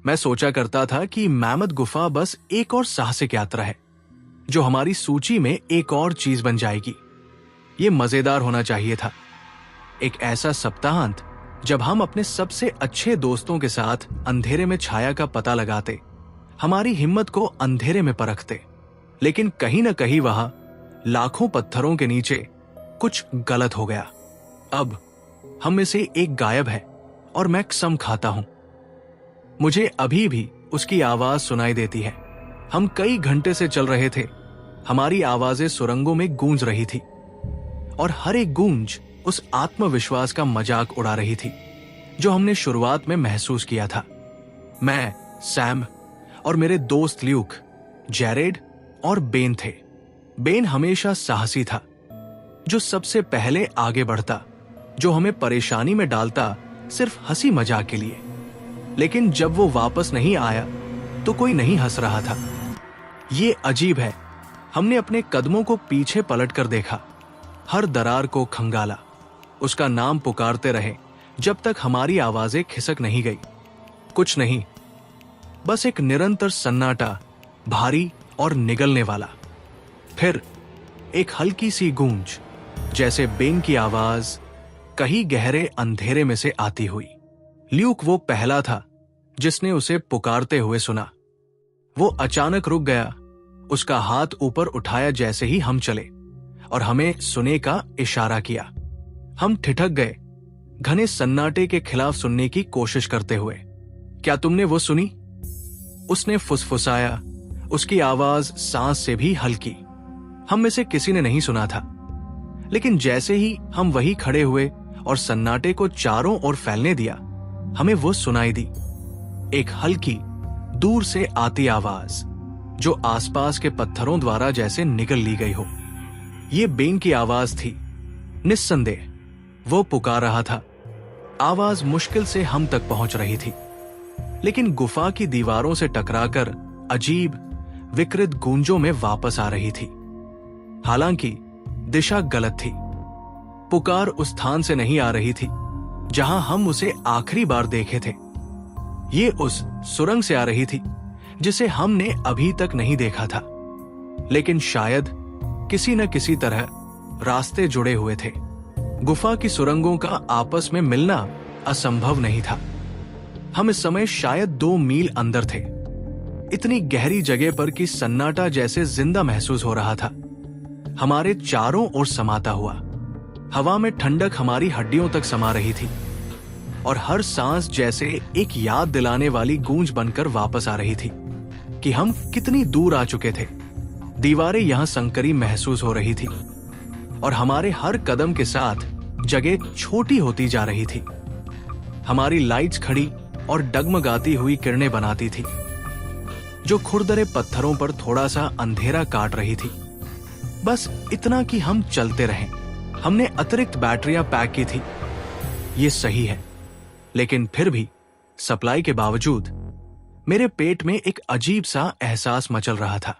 मैं सोचा करता था कि मैमथ गुफा बस एक और साहसिक यात्रा है जो हमारी सूची में एक और चीज बन जाएगी। ये मजेदार होना चाहिए था, एक ऐसा सप्ताहांत जब हम अपने सबसे अच्छे दोस्तों के साथ अंधेरे में छाया का पता लगाते, हमारी हिम्मत को अंधेरे में परखते। लेकिन कहीं न कहीं वहां लाखों पत्थरों के नीचे कुछ गलत हो गया। अब हम में से एक गायब है और मैं कसम खाता हूं, मुझे अभी भी उसकी आवाज सुनाई देती है। हम कई घंटे से चल रहे थे, हमारी आवाजें सुरंगों में गूंज रही थी और हर एक गूंज उस आत्मविश्वास का मजाक उड़ा रही थी जो हमने शुरुआत में महसूस किया था। मैं, सैम और मेरे दोस्त ल्यूक, जैरेड और बेन थे। बेन हमेशा साहसी था, जो सबसे पहले आगे बढ़ता, जो हमें परेशानी में डालता सिर्फ हंसी मजाक के लिए। लेकिन जब वो वापस नहीं आया तो कोई नहीं हंस रहा था। ये अजीब है, हमने अपने कदमों को पीछे पलट कर देखा, हर दरार को खंगाला, उसका नाम पुकारते रहे जब तक हमारी आवाजें खिसक नहीं गई। कुछ नहीं, बस एक निरंतर सन्नाटा, भारी और निगलने वाला। फिर एक हल्की सी गूंज, जैसे बेन की आवाज कहीं गहरे अंधेरे में से आती हुई। ल्यूक वो पहला था जिसने उसे पुकारते हुए सुना। वो अचानक रुक गया, उसका हाथ ऊपर उठाया जैसे ही हम चले और हमें सुने का इशारा किया। हम ठिठक गए, घने सन्नाटे के खिलाफ सुनने की कोशिश करते हुए। क्या तुमने वो सुनी? उसने फुसफुसाया, उसकी आवाज सांस से भी हल्की। हम में से किसी ने नहीं सुना था, लेकिन जैसे ही हम वहीं खड़े हुए और सन्नाटे को चारों ओर फैलने दिया, हमें वो सुनाई दी, एक हल्की, दूर से आती आवाज जो आसपास के पत्थरों द्वारा जैसे निगल ली गई हो। ये बेन की आवाज थी, निस्संदेह वो पुकार रहा था। आवाज मुश्किल से हम तक पहुंच रही थी, लेकिन गुफा की दीवारों से टकराकर अजीब, विकृत गूंजों में वापस आ रही थी। हालांकि दिशा गलत थी। पुकार उस स्थान से नहीं आ रही थी जहां हम उसे आखिरी बार देखे थे। ये उस सुरंग से आ रही थी जिसे हमने अभी तक नहीं देखा था। लेकिन शायद किसी न किसी तरह रास्ते जुड़े हुए थे। गुफा की सुरंगों का आपस में मिलना असंभव नहीं था। हम इस समय शायद 2 मील अंदर थे, इतनी गहरी जगह पर कि सन्नाटा जैसे जिंदा महसूस हो रहा था, हमारे चारों ओर समाता हुआ। हवा में ठंडक हमारी हड्डियों तक समा रही थी और हर सांस जैसे एक याद दिलाने वाली गूंज बनकर वापस आ रही थी कि हम कितनी दूर आ चुके थे। दीवारें यहां संकरी महसूस हो रही थी और हमारे हर कदम के साथ जगह छोटी होती जा रही थी। हमारी लाइट्स खड़ी और डगमगाती हुई किरणें बनाती थी, जो खुरदरे पत्थरों पर थोड़ा सा अंधेरा काट रही थी। बस इतना कि हम चलते रहें। हमने अतिरिक्त बैटरियां पैक की थी, ये सही है, लेकिन फिर भी सप्लाई के बावजूद मेरे पेट में एक अजीब सा एहसास मचल रहा था।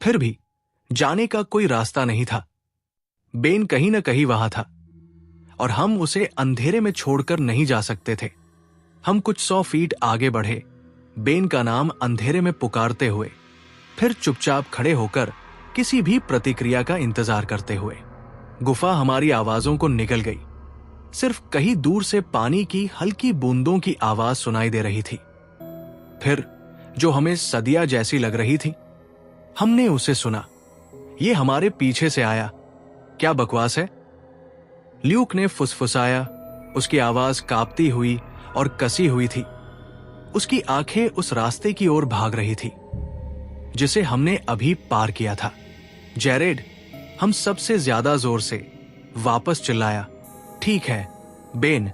फिर भी जाने का कोई रास्ता नहीं था। बेन कहीं न कहीं वहां था और हम उसे अंधेरे में छोड़कर नहीं जा सकते थे। हम कुछ 100 फीट आगे बढ़े, बेन का नाम अंधेरे में पुकारते हुए, फिर चुपचाप खड़े होकर किसी भी प्रतिक्रिया का इंतजार करते हुए। गुफा हमारी आवाजों को निगल गई। सिर्फ कहीं दूर से पानी की हल्की बूंदों की आवाज सुनाई दे रही थी। फिर जो हमें सदिया जैसी लग रही थी, हमने उसे सुना। ये हमारे पीछे से आया। क्या बकवास है? ल्यूक ने फुसफुसाया, उसकी आवाज कांपती हुई और कसी हुई थी। उसकी आंखें उस रास्ते की ओर भाग रही थी जिसे हमने अभी पार किया था। जैरेड, हम सबसे ज्यादा जोर से वापस चिल्लाया, ठीक है बेन,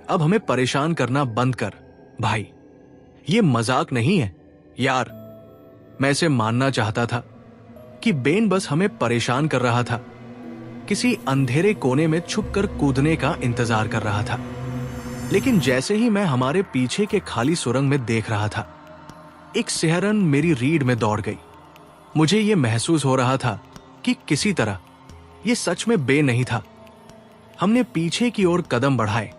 अब हमें परेशान करना बंद कर भाई, ये मजाक नहीं है यार। मैं इसे मानना चाहता था कि बेन बस हमें परेशान कर रहा था, किसी अंधेरे कोने में छुपकर कूदने का इंतजार कर रहा था। लेकिन जैसे ही मैं हमारे पीछे के खाली सुरंग में देख रहा था, एक सिहरन मेरी रीढ़ में दौड़ गई। मुझे यह महसूस हो रहा था कि किसी तरह यह सच में बेन नहीं था। हमने पीछे की ओर कदम बढ़ाए।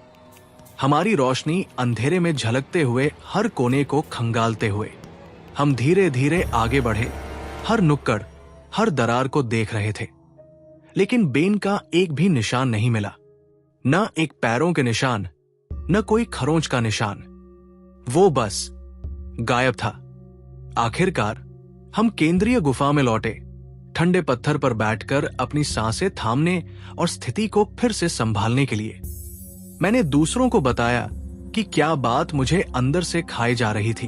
हमारी रोशनी अंधेरे में झलकते हुए हर कोने को खंगालते हुए हम धीरे धीरे आगे बढ़े, हर नुक्कड़, हर दरार को देख रहे थे। लेकिन बेन का एक भी निशान नहीं मिला, न एक पैरों के निशान, न कोई खरोंच का निशान। वो बस गायब था। आखिरकार हम केंद्रीय गुफा में लौटे, ठंडे पत्थर पर बैठकर अपनी सांसें थामने और स्थिति को फिर से संभालने के लिए। मैंने दूसरों को बताया कि क्या बात मुझे अंदर से खाई जा रही थी,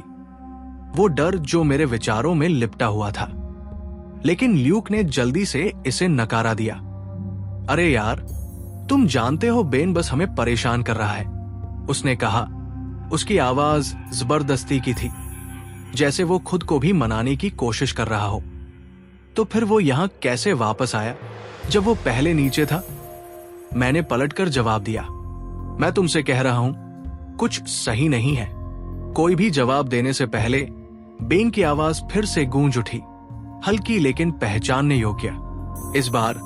वो डर जो मेरे विचारों में लिपटा हुआ था। लेकिन ल्यूक ने जल्दी से इसे नकारा दिया। अरे यार, तुम जानते हो बेन बस हमें परेशान कर रहा है, उसने कहा। उसकी आवाज जबरदस्ती की थी, जैसे वो खुद को भी मनाने की कोशिश कर रहा हो। तो फिर वो यहां कैसे वापस आया जब वो पहले नीचे था? मैंने पलटकर जवाब दिया, मैं तुमसे कह रहा हूं, कुछ सही नहीं है। कोई भी जवाब देने से पहले बेन की आवाज फिर से गूंज उठी, हल्की लेकिन पहचानने योग्य। इस बार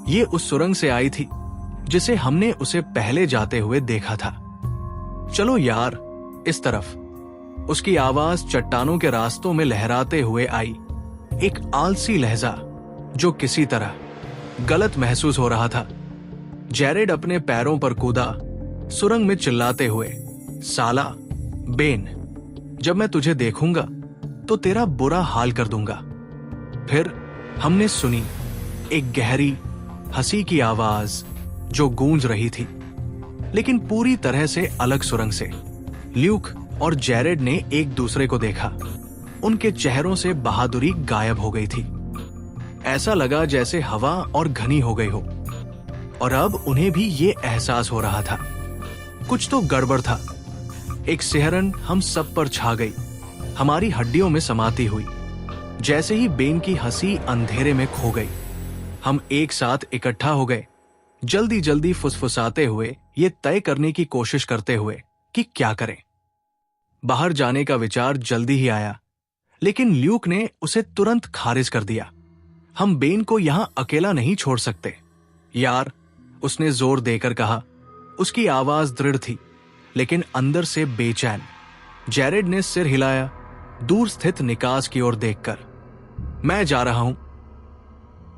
ये उस सुरंग से आई थी जिसे हमने उसे पहले जाते हुए देखा था। चलो यार, इस तरफ। उसकी आवाज चट्टानों के रास्तों में लहराते हुए आई, एक आलसी लहजा जो किसी तरह गलत महसूस हो रहा था। जैरेड अपने पैरों पर कूदा, सुरंग में चिल्लाते हुए, साला बेन, जब मैं तुझे देखूंगा तो तेरा बुरा हाल कर दूंगा। फिर हमने सुनी एक गहरी हंसी की आवाज जो गूंज रही थी, लेकिन पूरी तरह से अलग सुरंग से। ल्यूक और जैरेड ने एक दूसरे को देखा। उनके चेहरों से बहादुरी गायब हो गई थी। ऐसा लगा जैसे हवा और घनी हो गई हो। और अब उन्हें भी ये एहसास हो रहा था, कुछ तो गड़बड़ था। एक सिहरन हम सब पर छा गई, हमारी हड्डियों में समाती हुई। जैसे ही बेन की हंसी अंधेरे में खो गई, हम एक साथ इकट्ठा हो गए, जल्दी जल्दी फुसफुसाते हुए, ये तय करने की कोशिश करते हुए कि क्या करें। बाहर जाने का विचार जल्दी ही आया, लेकिन ल्यूक ने उसे तुरंत खारिज कर दिया। हम बेन को यहां अकेला नहीं छोड़ सकते यार, उसने जोर देकर कहा। उसकी आवाज दृढ़ थी, लेकिन अंदर से बेचैन। जैरेड ने सिर हिलाया, दूर स्थित निकास की ओर देखकर। मैं जा रहा हूं।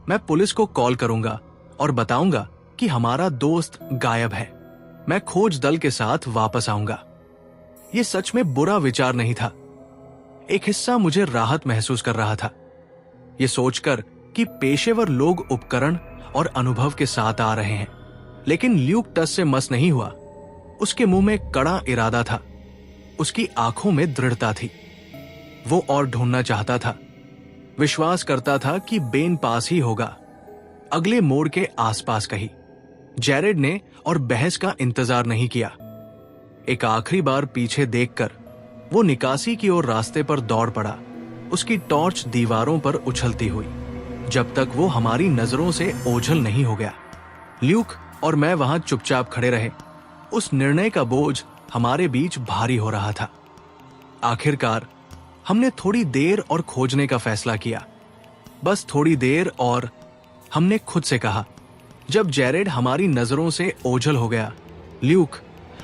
मैं पुलिस को कॉल करूंगा और बताऊंगा कि हमारा दोस्त गायब है। मैं खोज दल के साथ वापस आऊंगा। यह सच में बुरा विचार नहीं था। एक हिस्सा मुझे राहत महसूस कर रहा था, यह सोचकर कि पेशेवर लोग उपकरण और अनुभव के साथ आ रहे हैं। लेकिन ल्यूक टस से मस नहीं हुआ। उसके मुंह में कड़ा इरादा था, उसकी आंखों में दृढ़ता थी। वो और ढूंढना चाहता था, विश्वास करता था कि बेन पास ही होगा, अगले मोड़ के आसपास कहीं। जैरेड ने और बहस का इंतजार नहीं किया। एक आखिरी बार पीछे देखकर वो निकासी की ओर रास्ते पर दौड़ पड़ा, उसकी टॉर्च दीवारों पर उछलती हुई, जब तक वो हमारी नजरों से ओझल नहीं हो गया। ल्यूक और मैं वहां चुपचाप खड़े रहे। उस निर्णय का बोझ हमारे बीच भारी हो रहा था। आखिरकार हमने थोड़ी देर और खोजने का फैसला किया, बस थोड़ी देर। और हमने खुद से कहा, जब जैरेड हमारी नजरों से ओझल हो गया, ल्यूक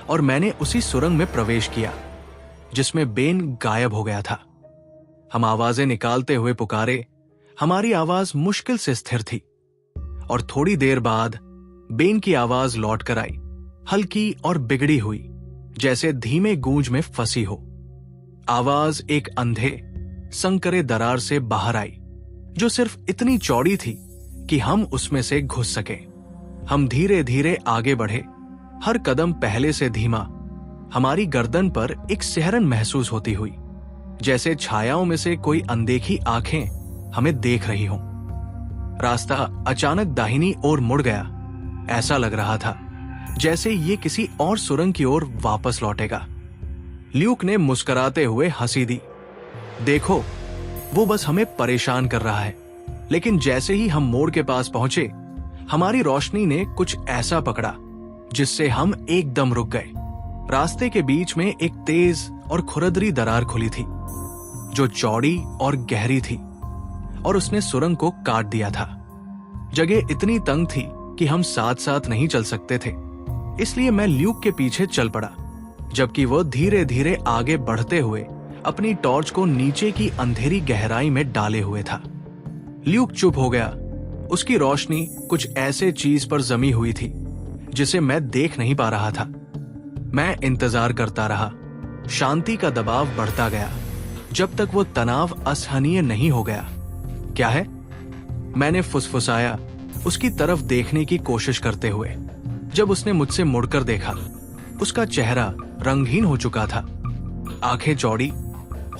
और मैंने उसी सुरंग में प्रवेश किया जिसमें बेन गायब हो गया था। हम आवाजें निकालते हुए पुकारे। हमारी आवाज मुश्किल से स्थिर थी, और थोड़ी देर बाद बेन की आवाज लौट कर आई, हल्की और बिगड़ी हुई, जैसे धीमे गूंज में फंसी हो। आवाज एक अंधे संकरे दरार से बाहर आई, जो सिर्फ इतनी चौड़ी थी कि हम उसमें से घुस सके। हम धीरे धीरे आगे बढ़े, हर कदम पहले से धीमा। हमारी गर्दन पर एक सिहरन महसूस होती हुई, जैसे छायाओं में से कोई अनदेखी आंखें हमें देख रही हों। रास्ता अचानक दाहिनी ओर मुड़ गया। ऐसा लग रहा था जैसे ये किसी और सुरंग की ओर वापस लौटेगा। ल्यूक ने मुस्कुराते हुए हंसी दी। देखो, वो बस हमें परेशान कर रहा है। लेकिन जैसे ही हम मोड़ के पास पहुंचे, हमारी रोशनी ने कुछ ऐसा पकड़ा जिससे हम एकदम रुक गए। रास्ते के बीच में एक तेज और खुरदरी दरार खुली थी, जो चौड़ी और गहरी थी, और उसने सुरंग को काट दिया था। जगह इतनी तंग थी कि हम साथ साथ नहीं चल सकते थे। इसलिए मैं ल्यूक के पीछे चल पड़ा, जबकि वो धीरे धीरे आगे बढ़ते हुए अपनी टॉर्च को नीचे की अंधेरी गहराई में डाले हुए था। ल्यूक चुप हो गया। उसकी रोशनी कुछ ऐसे चीज पर जमी हुई थी जिसे मैं देख नहीं पा रहा था। मैं इंतजार करता रहा। शांति का दबाव बढ़ता गया जब तक वो तनाव असहनीय नहीं हो गया। क्या है? मैंने फुसफुसाया, उसकी तरफ देखने की कोशिश करते हुए। जब उसने मुझसे मुड़कर देखा, उसका चेहरा रंगहीन हो चुका था, आंखें चौड़ी,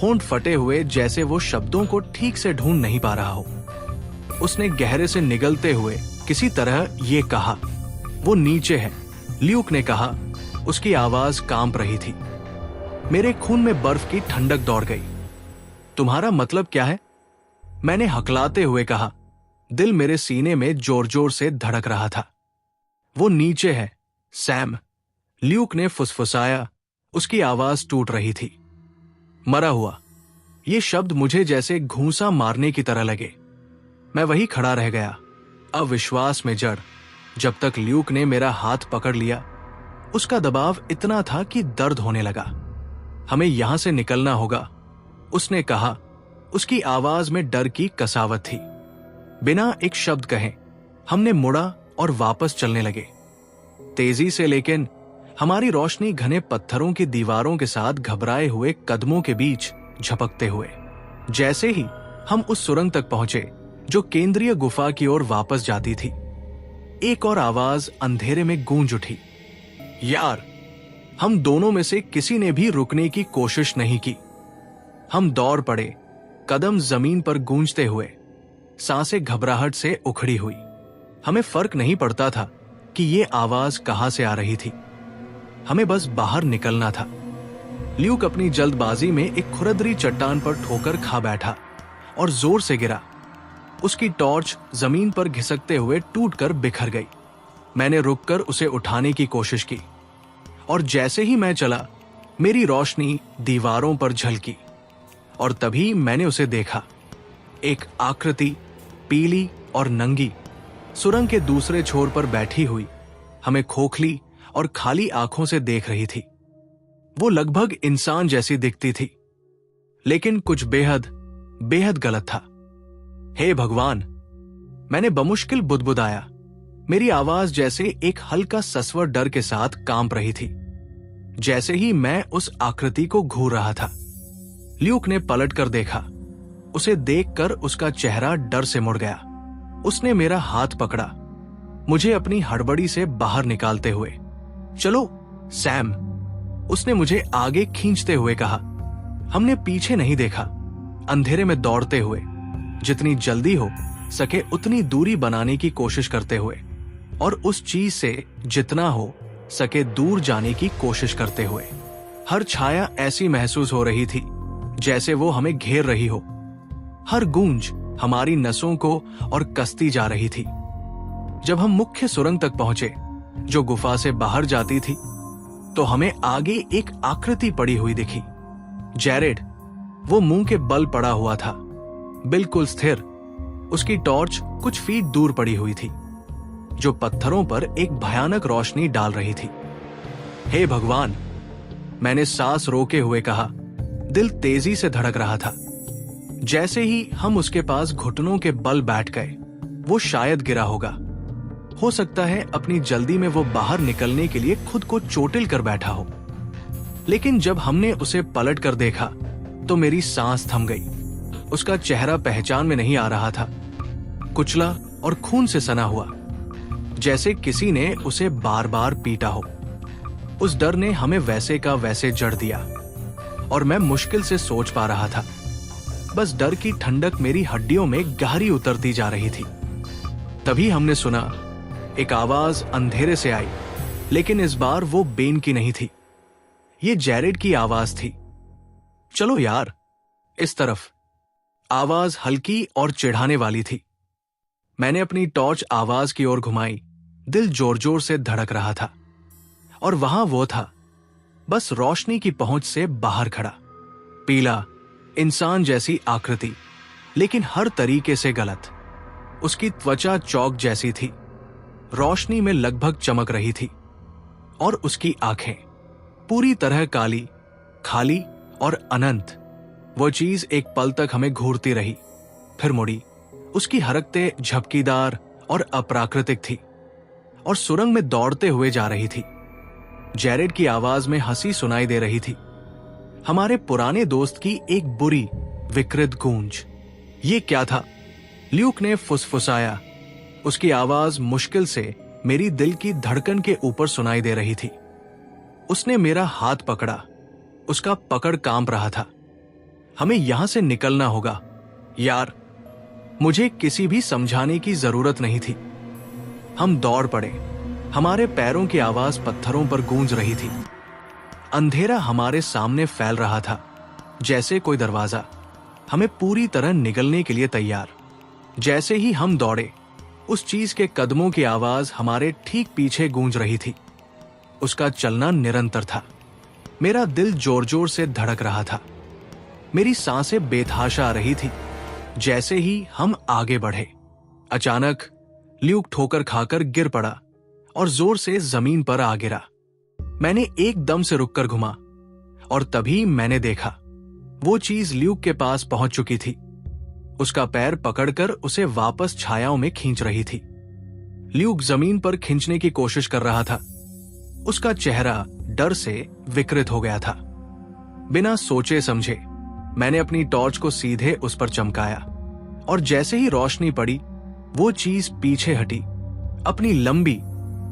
होंठ फटे हुए जैसे वो शब्दों को ठीक से ढूंढ नहीं पा रहा हो। उसने गहरे से निगलते हुए किसी तरह ये कहा, वो नीचे है। ल्यूक ने कहा। उसकी आवाज कांप रही थी। मेरे खून में बर्फ की ठंडक दौड़ गई। तुम्हारा मतलब क्या है? मैंने हकलाते हुए कहा। दिल मेरे सीने में जोर जोर से धड़क रहा था। वो नीचे है, सैम, ल्यूक ने फुसफुसाया। उसकी आवाज टूट रही थी। मरा हुआ। ये शब्द मुझे जैसे घूंसा मारने की तरह लगे। मैं वही खड़ा रह गया, अविश्वास में जड़, जब तक ल्यूक ने मेरा हाथ पकड़ लिया। उसका दबाव इतना था कि दर्द होने लगा। हमें यहां से निकलना होगा, उसने कहा। उसकी आवाज में डर की कसावट थी। बिना एक शब्द कहे हमने मुड़ा और वापस चलने लगे, तेजी से, लेकिन हमारी रोशनी घने पत्थरों की दीवारों के साथ घबराए हुए कदमों के बीच झपकते हुए। जैसे ही हम उस सुरंग तक पहुंचे जो केंद्रीय गुफा की ओर वापस जाती थी, एक और आवाज अंधेरे में गूंज उठी। यार! हम दोनों में से किसी ने भी रुकने की कोशिश नहीं की। हम दौड़ पड़े, कदम जमीन पर गूंजते हुए, सांसें घबराहट से उखड़ी हुई। हमें फर्क नहीं पड़ता था कि ये आवाज कहां से आ रही थी। हमें बस बाहर निकलना था। ल्यूक अपनी जल्दबाजी में एक खुरदरी चट्टान पर ठोकर खा बैठा और जोर से गिरा। उसकी टॉर्च जमीन पर घिसकते हुए टूटकर बिखर गई। मैंने रुककर उसे उठाने की कोशिश की, और जैसे ही मैं चला, मेरी रोशनी दीवारों पर झलकी, और तभी मैंने उसे देखा। एक आकृति, पीली और नंगी, सुरंग के दूसरे छोर पर बैठी हुई, हमें खोखली और खाली आंखों से देख रही थी। वो लगभग इंसान जैसी दिखती थी, लेकिन कुछ बेहद बेहद गलत था। हे भगवान! मैंने बमुश्किल बुदबुदाया। मेरी आवाज जैसे एक हल्का सस्वर डर के साथ कांप रही थी। जैसे ही मैं उस आकृति को घूर रहा था, ल्यूक ने पलट कर देखा। उसे देखकर उसका चेहरा डर से मुड़ गया। उसने मेरा हाथ पकड़ा, मुझे अपनी हड़बड़ी से बाहर निकालते हुए। चलो सैम, उसने मुझे आगे खींचते हुए कहा। हमने पीछे नहीं देखा, अंधेरे में दौड़ते हुए, जितनी जल्दी हो सके उतनी दूरी बनाने की कोशिश करते हुए, और उस चीज से जितना हो सके दूर जाने की कोशिश करते हुए। हर छाया ऐसी महसूस हो रही थी जैसे वो हमें घेर रही हो। हर गूंज हमारी नसों को और कसती जा रही थी। जब हम मुख्य सुरंग तक पहुंचे जो गुफा से बाहर जाती थी, तो हमें आगे एक आकृति पड़ी हुई दिखी। जैरेड, वो मुंह के बल पड़ा हुआ था, बिल्कुल स्थिर। उसकी टॉर्च कुछ फीट दूर पड़ी हुई थी, जो पत्थरों पर एक भयानक रोशनी डाल रही थी। हे भगवान! मैंने सांस रोके हुए कहा। दिल तेजी से धड़क रहा था। जैसे ही हम उसके पास घुटनों के बल बैठ गए, वो शायद गिरा होगा। हो सकता है अपनी जल्दी में वो बाहर निकलने के लिए खुद को चोटिल कर बैठा हो। लेकिन जब हमने उसे पलट कर देखा तो मेरी सांस थम गई। उसका चेहरा पहचान में नहीं आ रहा था, कुचला और खून से सना हुआ, जैसे किसी ने उसे बार बार पीटा हो। उस डर ने हमें वैसे का वैसे जड़ दिया, और मैं मुश्किल से सोच पा रहा था। बस डर की ठंडक मेरी हड्डियों में गहरी उतरती जा रही थी। तभी हमने सुना, एक आवाज अंधेरे से आई, लेकिन इस बार वो बेन की नहीं थी। ये जैरेड की आवाज थी। चलो यार, इस तरफ। आवाज हल्की और चिढ़ाने वाली थी। मैंने अपनी टॉर्च आवाज की ओर घुमाई। दिल जोर जोर से धड़क रहा था, और वहां वो था, बस रोशनी की पहुंच से बाहर खड़ा। पीला, इंसान जैसी आकृति, लेकिन हर तरीके से गलत। उसकी त्वचा चौक जैसी थी, रोशनी में लगभग चमक रही थी। और उसकी आंखें पूरी तरह काली, खाली और अनंत। वो चीज एक पल तक हमें घूरती रही, फिर मुड़ी। उसकी हरकतें झपकीदार और अप्राकृतिक थी और सुरंग में दौड़ते हुए जा रही थी। जैरेड की आवाज में हंसी सुनाई दे रही थी, हमारे पुराने दोस्त की एक बुरी विकृत गूंज। ये क्या था? ल्यूक ने फुसफुसाया। उसकी आवाज मुश्किल से मेरी दिल की धड़कन के ऊपर सुनाई दे रही थी। उसने मेरा हाथ पकड़ा। उसका पकड़ कांप रहा था। हमें यहां से निकलना होगा यार। मुझे किसी भी समझाने की जरूरत नहीं थी। हम दौड़ पड़े। हमारे पैरों की आवाज पत्थरों पर गूंज रही थी। अंधेरा हमारे सामने फैल रहा था, जैसे कोई दरवाजा हमें पूरी तरह निगलने के लिए तैयार। जैसे ही हम दौड़े, उस चीज के कदमों की आवाज हमारे ठीक पीछे गूंज रही थी। उसका चलना निरंतर था। मेरा दिल जोर जोर से धड़क रहा था। मेरी सांसें बेतहाशा आ रही थी। जैसे ही हम आगे बढ़े, अचानक ल्यूक ठोकर खाकर गिर पड़ा और जोर से जमीन पर आ गिरा। मैंने एकदम से रुककर घुमा और तभी मैंने देखा वो चीज ल्यूक के पास पहुंच चुकी थी। उसका पैर पकड़कर उसे वापस छायाओं में खींच रही थी। ल्यूक जमीन पर खींचने की कोशिश कर रहा था। उसका चेहरा डर से विकृत हो गया था। बिना सोचे समझे मैंने अपनी टॉर्च को सीधे उस पर चमकाया और जैसे ही रोशनी पड़ी, वो चीज पीछे हटी। अपनी लंबी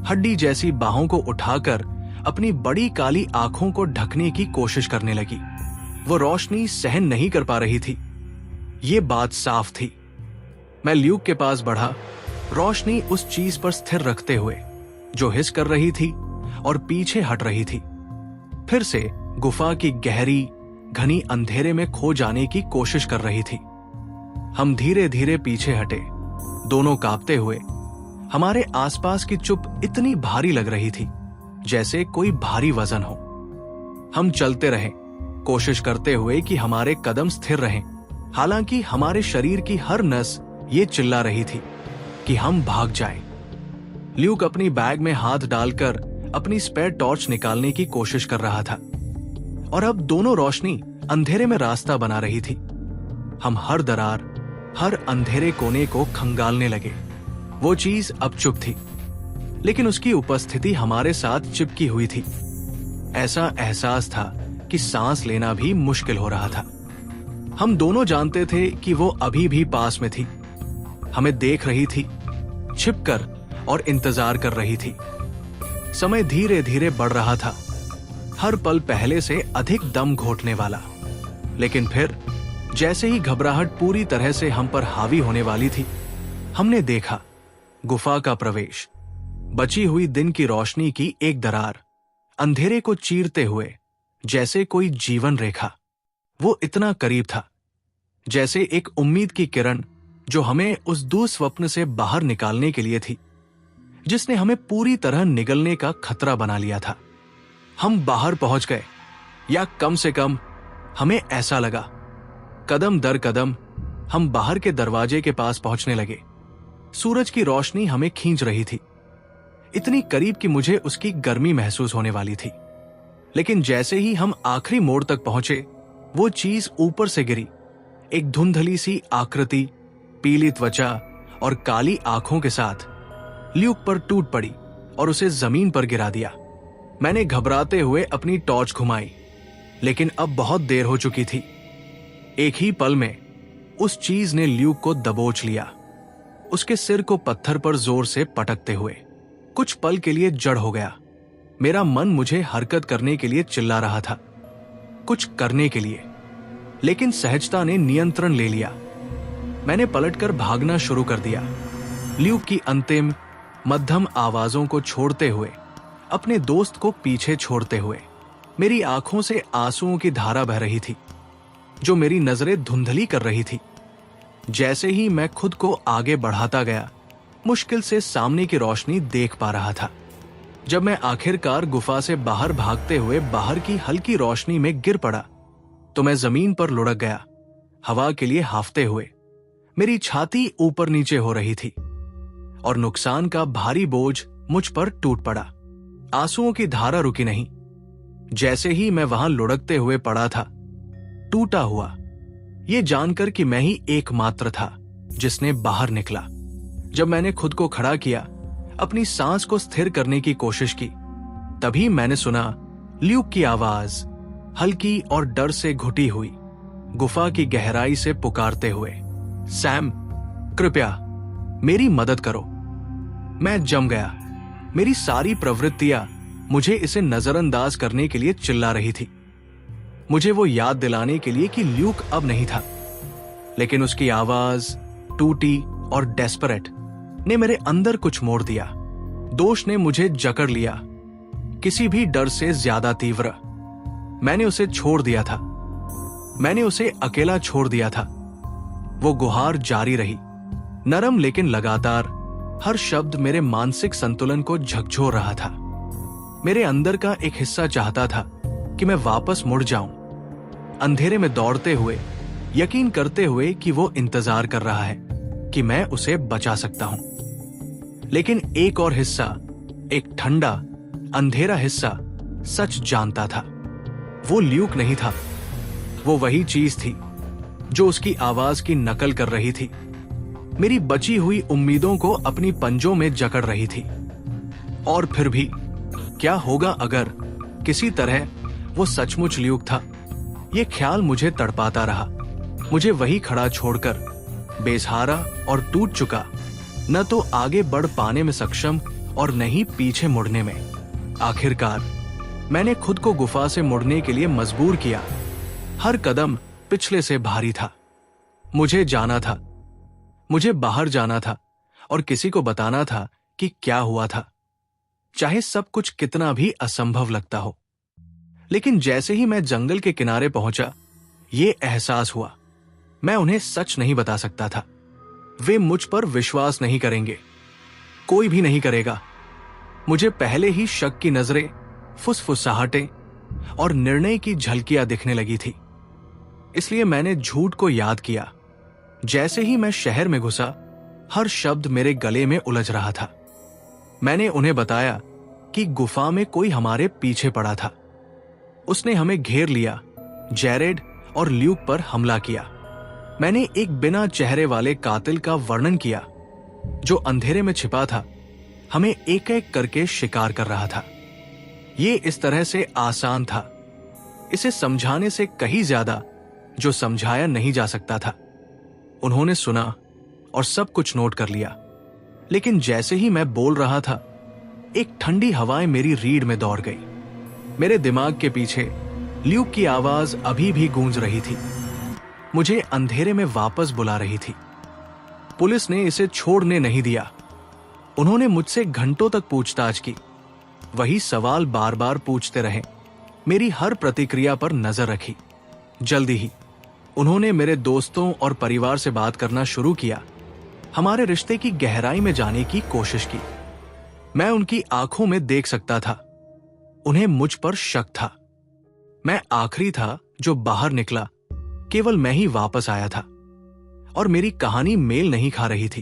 हड्डी जैसी बाहों को उठाकर अपनी बड़ी काली आंखों को ढकने की कोशिश करने लगी। वो रोशनी सहन नहीं कर पा रही थी। ये बात साफ थी। मैं ल्यूक के पास बढ़ा, रोशनी उस चीज पर स्थिर रखते हुए जो हिस कर रही थी और पीछे हट रही थी। फिर से गुफा की गहरी घनी अंधेरे में खो जाने की कोशिश कर रही थी। हम धीरे धीरे पीछे हटे, दोनों कांपते हुए। हमारे आसपास की चुप इतनी भारी लग रही थी जैसे कोई भारी वजन हो। हम चलते रहे, कोशिश करते हुए कि हमारे कदम स्थिर रहें। हालांकि हमारे शरीर की हर नस ये चिल्ला रही थी कि हम भाग जाएं। ल्यूक अपनी बैग में हाथ डालकर अपनी स्पेयर टॉर्च निकालने की कोशिश कर रहा था और अब दोनों रोशनी अंधेरे में रास्ता बना रही थी। हम हर दरार, हर अंधेरे कोने को खंगालने लगे। वो चीज अब चुप थी, लेकिन उसकी उपस्थिति हमारे साथ चिपकी हुई थी। ऐसा एहसास था कि सांस लेना भी मुश्किल हो रहा था। हम दोनों जानते थे कि वो अभी भी पास में थी, हमें देख रही थी, छिपकर और इंतजार कर रही थी। समय धीरे धीरे बढ़ रहा था, हर पल पहले से अधिक दम घोटने वाला। लेकिन फिर जैसे ही घबराहट पूरी तरह से हम पर हावी होने वाली थी, हमने देखा गुफा का प्रवेश। बची हुई दिन की रोशनी की एक दरार, अंधेरे को चीरते हुए जैसे कोई जीवन रेखा। वो इतना करीब था, जैसे एक उम्मीद की किरण जो हमें उस दुस्वप्न से बाहर निकालने के लिए थी, जिसने हमें पूरी तरह निगलने का खतरा बना लिया था। हम बाहर पहुंच गए, या कम से कम हमें ऐसा लगा। कदम दर कदम हम बाहर के दरवाजे के पास पहुंचने लगे। सूरज की रोशनी हमें खींच रही थी, इतनी करीब कि मुझे उसकी गर्मी महसूस होने वाली थी। लेकिन जैसे ही हम आखिरी मोड़ तक पहुंचे, वो चीज ऊपर से गिरी। एक धुंधली सी आकृति, पीली त्वचा और काली आंखों के साथ ल्यूक पर टूट पड़ी और उसे जमीन पर गिरा दिया। मैंने घबराते हुए अपनी टॉर्च घुमाई, लेकिन अब बहुत देर हो चुकी थी। एक ही पल में उस चीज ने ल्यूक को दबोच लिया, उसके सिर को पत्थर पर जोर से पटकते हुए। कुछ पल के लिए जड़ हो गया। मेरा मन मुझे हरकत करने के लिए चिल्ला रहा था, कुछ करने के लिए, लेकिन सहजता ने नियंत्रण ले लिया। मैंने पलटकर भागना शुरू कर दिया, ल्यूक की अंतिम मध्यम आवाजों को छोड़ते हुए, अपने दोस्त को पीछे छोड़ते हुए। मेरी आंखों से आंसुओं की धारा बह रही थी, जो मेरी नजरें धुंधली कर रही थी। जैसे ही मैं खुद को आगे बढ़ाता गया, मुश्किल से सामने की रोशनी देख पा रहा था। जब मैं आखिरकार गुफा से बाहर भागते हुए बाहर की हल्की रोशनी में गिर पड़ा, तो मैं जमीन पर लुढ़क गया, हवा के लिए हाफते हुए। मेरी छाती ऊपर नीचे हो रही थी और नुकसान का भारी बोझ मुझ पर टूट पड़ा। आंसुओं की धारा रुकी नहीं। जैसे ही मैं वहां लुढ़कते हुए पड़ा था, टूटा हुआ, ये जानकर कि मैं ही एकमात्र था जिसने बाहर निकला। जब मैंने खुद को खड़ा किया, अपनी सांस को स्थिर करने की कोशिश की, तभी मैंने सुना ल्यूक की आवाज, हल्की और डर से घुटी हुई, गुफा की गहराई से पुकारते हुए, सैम, कृपया मेरी मदद करो। मैं जम गया। मेरी सारी प्रवृत्तियां मुझे इसे नजरअंदाज करने के लिए चिल्ला रही थी, मुझे वो याद दिलाने के लिए कि ल्यूक अब नहीं था। लेकिन उसकी आवाज, टूटी और डेस्परेट, ने मेरे अंदर कुछ मोड़ दिया। दोष ने मुझे जकड़ लिया, किसी भी डर से ज्यादा तीव्र। मैंने उसे छोड़ दिया था, मैंने उसे अकेला छोड़ दिया था। वो गुहार जारी रही, नरम लेकिन लगातार। हर शब्द मेरे मानसिक संतुलन को झकझोर रहा था। मेरे अंदर का एक हिस्सा चाहता था कि मैं वापस मुड़ जाऊं, अंधेरे में दौड़ते हुए, यकीन करते हुए कि वो इंतजार कर रहा है कि मैं उसे बचा सकता हूं। लेकिन एक और हिस्सा, एक ठंडा, अंधेरा हिस्सा सच जानता था। वो ल्यूक नहीं था, वो वही चीज थी जो उसकी आवाज की नकल कर रही थी, मेरी बची हुई उम्मीदों को अपनी पंजों में जकड़ रही थी। और फिर भी क्या होगा अगर किसी तरह वो सचमुच ल्यूक था? ये ख्याल मुझे तड़पाता रहा, मुझे वही खड़ा छोड़कर, बेसहारा और टूट चुका, न तो आगे बढ़ पाने में सक्षम और न ही पीछे मुड़ने में। आखिरकार मैंने खुद को गुफा से मुड़ने के लिए मजबूर किया। हर कदम पिछले से भारी था। मुझे जाना था, मुझे बाहर जाना था और किसी को बताना था कि क्या हुआ था, चाहे सब कुछ कितना भी असंभव लगता हो। लेकिन जैसे ही मैं जंगल के किनारे पहुंचा, ये एहसास हुआ, मैं उन्हें सच नहीं बता सकता था। वे मुझ पर विश्वास नहीं करेंगे, कोई भी नहीं करेगा। मुझे पहले ही शक की नजरें, फुसफुसाहटें और निर्णय की झलकियां दिखने लगी थी। इसलिए मैंने झूठ को याद किया। जैसे ही मैं शहर में घुसा, हर शब्द मेरे गले में उलझ रहा था। मैंने उन्हें बताया कि गुफा में कोई हमारे पीछे पड़ा था, उसने हमें घेर लिया, जैरेड और ल्यूक पर हमला किया। मैंने एक बिना चेहरे वाले कातिल का वर्णन किया जो अंधेरे में छिपा था, हमें एक एक करके शिकार कर रहा था। ये इस तरह से आसान था, इसे समझाने से कहीं ज्यादा जो समझाया नहीं जा सकता था। उन्होंने सुना और सब कुछ नोट कर लिया। लेकिन जैसे ही मैं बोल रहा था, एक ठंडी हवाएं मेरी रीढ़ में दौड़ गई। मेरे दिमाग के पीछे ल्यूक की आवाज अभी भी गूंज रही थी, मुझे अंधेरे में वापस बुला रही थी। पुलिस ने इसे छोड़ने नहीं दिया। उन्होंने मुझसे घंटों तक पूछताछ की, वही सवाल बार बार पूछते रहे, मेरी हर प्रतिक्रिया पर नजर रखी। जल्दी ही उन्होंने मेरे दोस्तों और परिवार से बात करना शुरू किया, हमारे रिश्ते की गहराई में जाने की कोशिश की। मैं उनकी आंखों में देख सकता था, उन्हें मुझ पर शक था। मैं आखिरी था जो बाहर निकला, केवल मैं ही वापस आया था और मेरी कहानी मेल नहीं खा रही थी।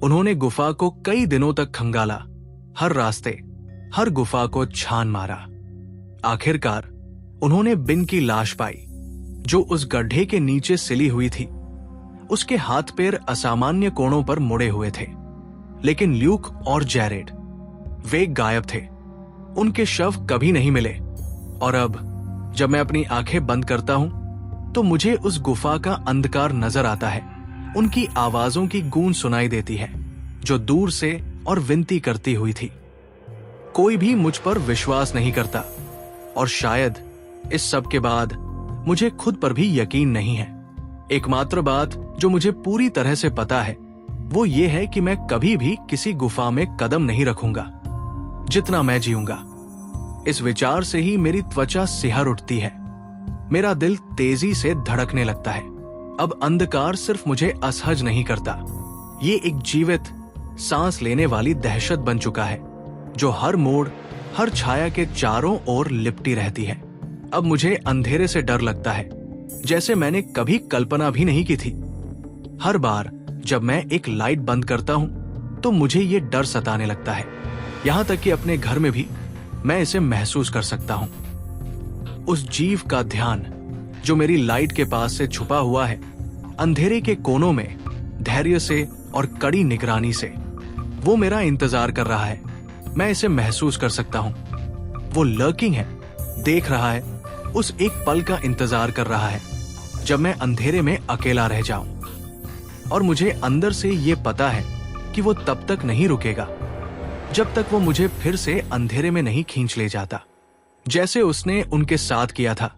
उन्होंने गुफा को कई दिनों तक खंगाला, हर रास्ते, हर गुफा को छान मारा। आखिरकार उन्होंने बिन की लाश पाई, जो उस गड्ढे के नीचे सिली हुई थी। उसके हाथ पैर असामान्य कोणों पर मुड़े हुए थे। लेकिन ल्यूक और जैरेड, वे गायब थे। उनके शव कभी नहीं मिले। और अब जब मैं अपनी आंखें बंद करता हूं, तो मुझे उस गुफा का अंधकार नजर आता है। उनकी आवाजों की गूंज सुनाई देती है, जो दूर से और विनती करती हुई थी। कोई भी मुझ पर विश्वास नहीं करता, और शायद इस सब के बाद मुझे खुद पर भी यकीन नहीं है। एकमात्र बात जो मुझे पूरी तरह से पता है, वो ये है कि मैं कभी भी किसी गुफा में कदम नहीं रखूंगा, जितना मैं जीऊंगा। इस विचार से ही मेरी त्वचा सिहर उठती है, मेरा दिल तेजी से धड़कने लगता है। अब अंधकार सिर्फ मुझे असहज नहीं करता, ये एक जीवित, सांस लेने वाली दहशत बन चुका है, जो हर मोड़, हर छाया के चारों ओर लिपटी रहती है। अब मुझे अंधेरे से डर लगता है, जैसे मैंने कभी कल्पना भी नहीं की थी। हर बार जब मैं एक लाइट बंद करता हूं, तो मुझे ये डर सताने लगता है। यहां तक कि अपने घर में भी मैं इसे महसूस कर सकता हूं। उस जीव का ध्यान जो मेरी लाइट के पास से छुपा हुआ है, अंधेरे के कोनों में धैर्य से और कड़ी निगरानी से वो मेरा इंतजार कर रहा है। मैं इसे महसूस कर सकता हूं। वो लर्किंग है, देख रहा है, उस एक पल का इंतजार कर रहा है जब मैं अंधेरे में अकेला रह जाऊं। और मुझे अंदर से ये पता है कि वो तब तक नहीं रुकेगा जब तक वो मुझे फिर से अंधेरे में नहीं खींच ले जाता, जैसे उसने उनके साथ किया था।